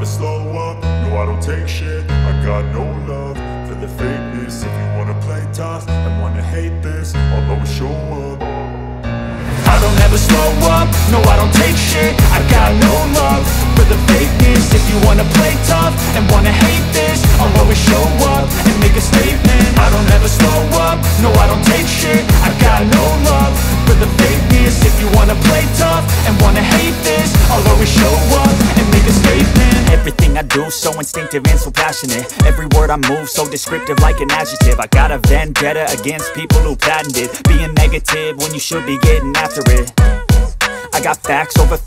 never slow up, no I don't take shit. I got no love for the fakeness. If you wanna play tough and wanna hate this, I'll always show up. I don't ever slow up, no I don't take shit. I got no love for the fakeness. If you wanna play tough and wanna hate this, I'll always show up and make a statement. I don't ever slow up, no I don't take shit. I got no love for the fakeness. If you wanna play tough and wanna hate this, I'll always show up and make a statement. Everything I do so instinctive and so passionate. Every word I move so descriptive like an adjective. I got a vendetta against people who patented being negative when you should be getting after it. I got facts over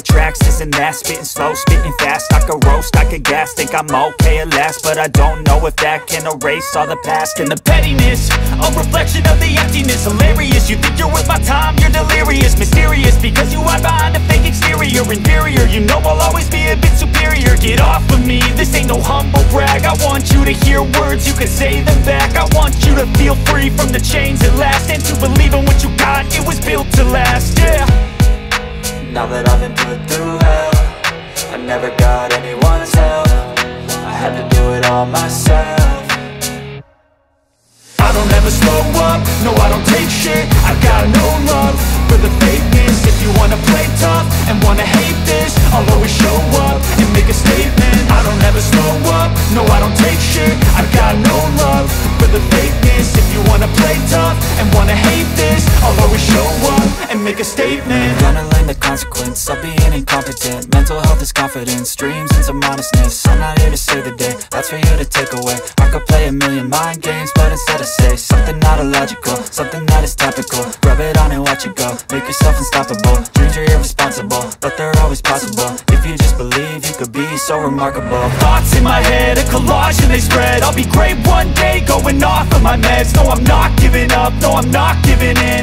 tracks, this and that. Spitting slow, spitting fast. I could roast, I could gas. Think I'm okay at last, but I don't know if that can erase all the past. And the pettiness, a reflection of the emptiness. Hilarious, you think you're worth my time, you're delirious. Mysterious, because you hide behind a fake exterior. Inferior, you know I'll always be a bit superior. Get off of me, this ain't no humble brag. I want you to hear words, you can say them back. I want you to feel free from the chains at last, and to believe in what you got, it was built to last, yeah. Now that I've been put through hell, I never got anyone's help. I had to do it all myself. I don't ever slow up, no I don't take shit. I got no love for the fakeness. If you wanna play tough and wanna hate this, I'll always show up and make a statement. I don't ever slow up, no I don't take shit. I got no love for the fakeness. If you wanna play tough and wanna hate this, I'll always show up and make a statement. Gonna learn the consequence of being incompetent. Mental health is confidence, dreams and some honestness. I'm not here to save the day, that's for you to take away. I could play a million mind games, but instead I say something not illogical, something that is topical. Rub it on and watch it go, make yourself unstoppable. Dreams are irresponsible, but they're always possible. If you just believe, you could be so remarkable. Thoughts in my head, a collage and they spread. I'll be great one day, going off of my meds. No, I'm not giving up, no, I'm not giving in.